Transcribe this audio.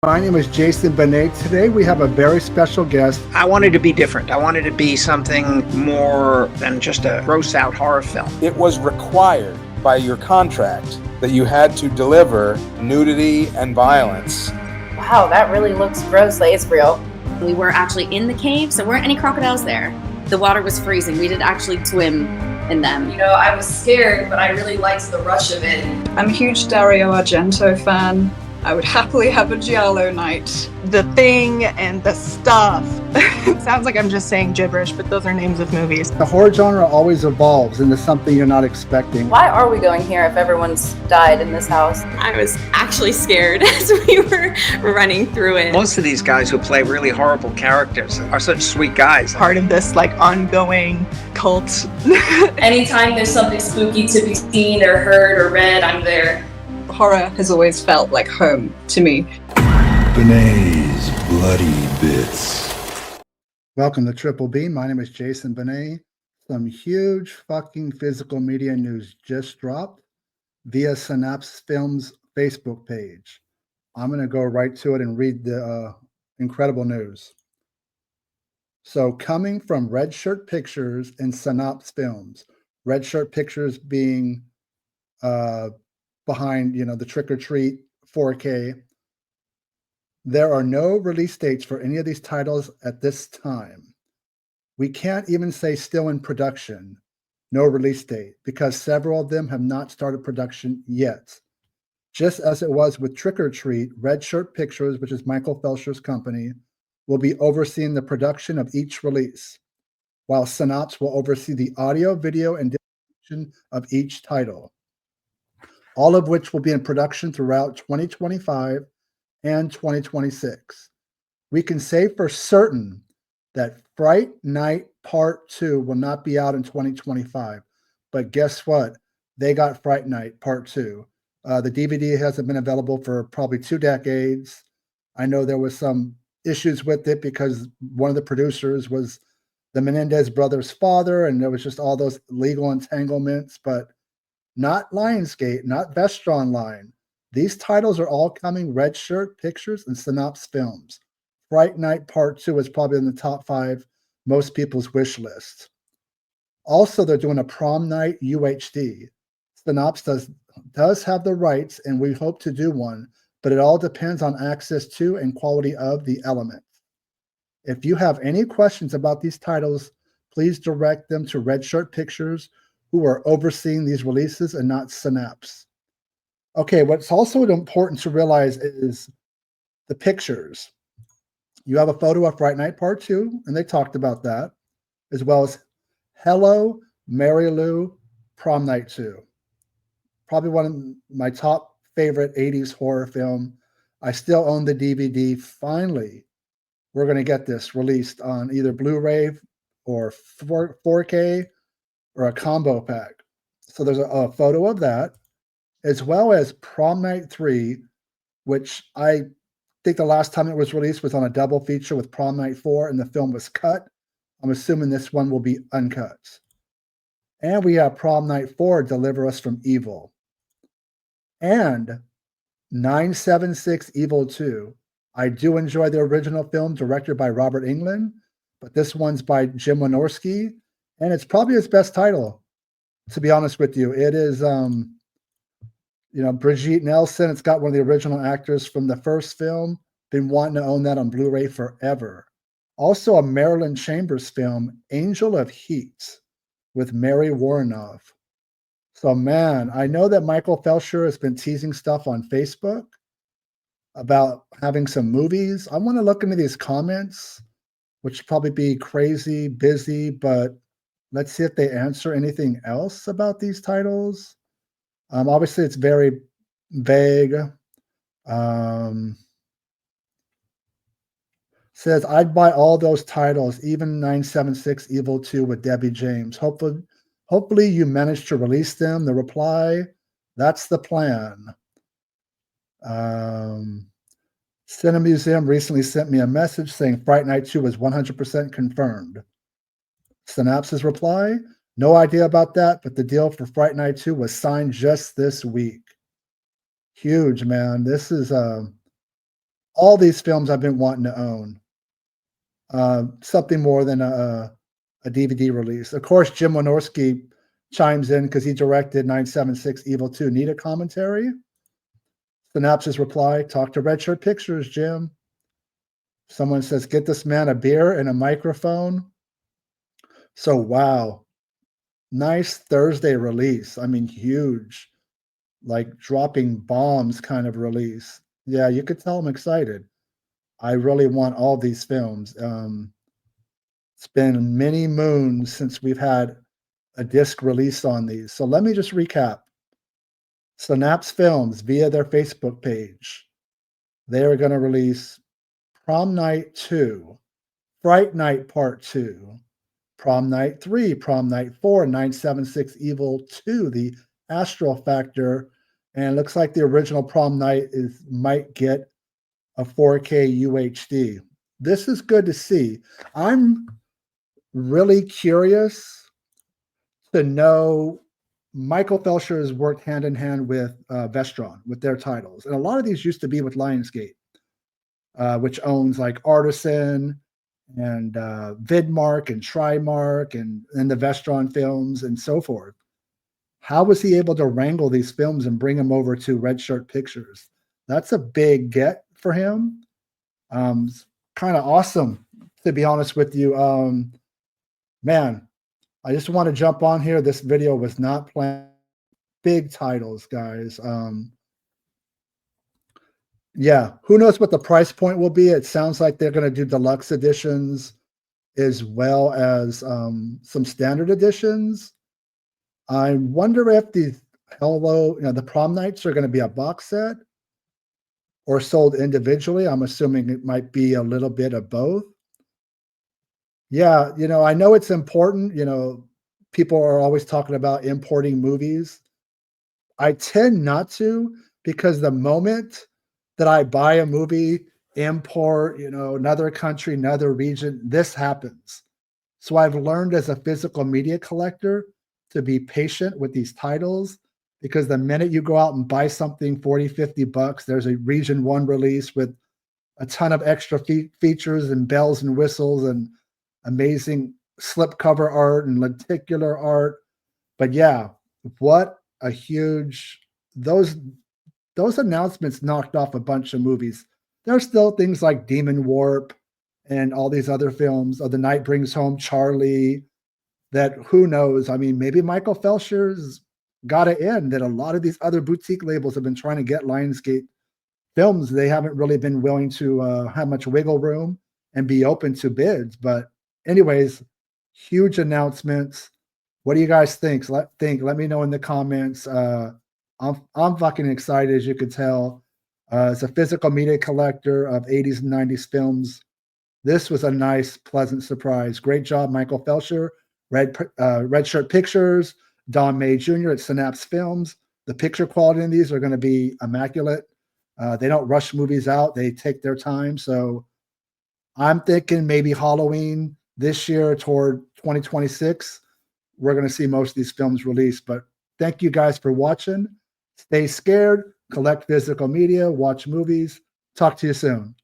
My name is Jason Benet. Today we have a very special guest. I wanted to be different. I wanted to be something more than just a gross out horror film. It was required by your contract that you had to deliver nudity and violence. Wow, that really looks gross. Like, it's real. We were actually in the cave, so there weren't any crocodiles there. The water was freezing. We didn't actually swim in them. You know, I was scared, but I really liked the rush of it. I'm a huge Dario Argento fan. I would happily have a giallo night. The Thing and The Stuff. It sounds like I'm just saying gibberish, but those are names of movies. The horror genre always evolves into something you're not expecting. Why are we going here if everyone's died in this house? I was actually scared as we were running through it. Most of these guys who play really horrible characters are such sweet guys. Part of this ongoing cult. Anytime there's something spooky to be seen or heard or read, I'm there. Horror has always felt like home to me. Benet's Bloody Bits. Welcome to Triple B. My name is Jason Benet. Some huge fucking physical media news just dropped via Synapse Films Facebook page. I'm going to go right to it and read the incredible news. So, coming from Red Shirt Pictures and Synapse Films, Red Shirt Pictures being behind, the Trick or Treat 4K. There are no release dates for any of these titles at this time. We can't even say still in production, no release date, because several of them have not started production yet. Just as it was with Trick or Treat, Red Shirt Pictures, which is Michael Felsher's company, will be overseeing the production of each release, while Synapse will oversee the audio, video, and distribution of each title, all of which will be in production throughout 2025 and 2026. We can say for certain that Fright Night Part II will not be out in 2025. But guess what? They got Fright Night Part II. The DVD hasn't been available for probably 2 decades. I know there was some issues with it because one of the producers was the Menendez brothers' father, and there was just all those legal entanglements, but not Lionsgate, not Vestron Line. These titles are all coming Red Shirt Pictures and Synapse Films. Fright Night Part 2 is probably in the top 5 most people's wish list. Also, they're doing a Prom Night UHD. Synapse does have the rights, and we hope to do one, but it all depends on access to and quality of the element. If you have any questions about these titles, please direct them to Red Shirt Pictures, who are overseeing these releases, and not Synapse. Okay, what's also important to realize is the pictures. You have a photo of Fright Night Part 2, and they talked about that, as well as Hello, Mary Lou, Prom Night 2. Probably one of my top favorite 80s horror film. I still own the DVD. Finally, we're going to get this released on either Blu-ray or 4K or a combo pack. So there's a photo of that, as well as Prom Night 3, which I think the last time it was released was on a double feature with Prom Night 4, and the film was cut. I'm assuming this one will be uncut. And we have Prom Night 4, Deliver Us from Evil. And 976 Evil 2. I do enjoy the original film directed by Robert Englund, but this one's by Jim Wynorski, and it's probably his best title, to be honest with you. It is Brigitte Nelson. It's got one of the original actors from the first film. Been wanting to own that on Blu-ray forever. Also a Marilyn Chambers film, Angel of Heat, with Mary Warrenoff. So man, I know that Michael Felsher has been teasing stuff on Facebook about having some movies. I want to look into these comments, which would probably be crazy, busy, but let's see if they answer anything else about these titles. Obviously, it's very vague. Says, I'd buy all those titles, even 976 Evil 2 with Debbie James. Hopefully you managed to release them. The reply, that's the plan. Cinemuseum recently sent me a message saying Fright Night 2 was 100% confirmed. Synapse's reply, no idea about that, but the deal for Fright Night 2 was signed just this week. Huge, man. This is all these films I've been wanting to own. Something more than a DVD release. Of course, Jim Wynorski chimes in because he directed 976 Evil 2. Need a commentary? Synapse's reply, talk to Red Shirt Pictures, Jim. Someone says, get this man a beer and a microphone. So, wow. Nice Thursday release. I mean, huge. Like dropping bombs kind of release. Yeah, you could tell I'm excited. I really want all these films. It's been many moons since we've had a disc release on these. So let me just recap. Synapse Films, via their Facebook page, they are going to release Prom Night 2, Fright Night Part 2, Prom Night 3, Prom Night 4, 976 Evil 2, the Astral Factor, and it looks like the original Prom Night might get a 4K UHD. This is good to see. I'm really curious to know. Michael Felsher has worked hand in hand with Vestron with their titles. And a lot of these used to be with Lionsgate, which owns like Artisan and Vidmark and Trimark and the Vestron films and so forth. How was he able to wrangle these films and bring them over to Red Shirt Pictures? That's a big get for him. It's kind of awesome, to be honest with you. Man, I just want to jump on here. This video was not planned. Big titles, guys. Yeah, who knows what the price point will be? It sounds like they're going to do deluxe editions as well as some standard editions. I wonder if the Prom Nights are going to be a box set or sold individually. I'm assuming it might be a little bit of both. Yeah, I know it's important. People are always talking about importing movies. I tend not to, because the moment that I buy a movie, import, another country, another region, this happens. So I've learned as a physical media collector to be patient with these titles, because the minute you go out and buy something $40-50, there's a region 1 release with a ton of extra features and bells and whistles and amazing slipcover art and lenticular art. But yeah, what a huge, those announcements knocked off a bunch of movies. There are still things like Demon Warp and all these other films. The Night Brings Home Charlie, that who knows? I mean, maybe Michael Felsher's got it in that a lot of these other boutique labels have been trying to get Lionsgate films. They haven't really been willing to have much wiggle room and be open to bids. But anyways, huge announcements. What do you guys think? Let me know in the comments. I'm fucking excited, as you could tell. As a physical media collector of 80s and 90s films, this was a nice, pleasant surprise. Great job, Michael Felsher, Red Shirt Pictures, Don May Jr. at Synapse Films. The picture quality in these are going to be immaculate. They don't rush movies out. They take their time. So I'm thinking maybe Halloween this year toward 2026, we're going to see most of these films released. But thank you guys for watching. Stay scared, collect physical media, watch movies. Talk to you soon.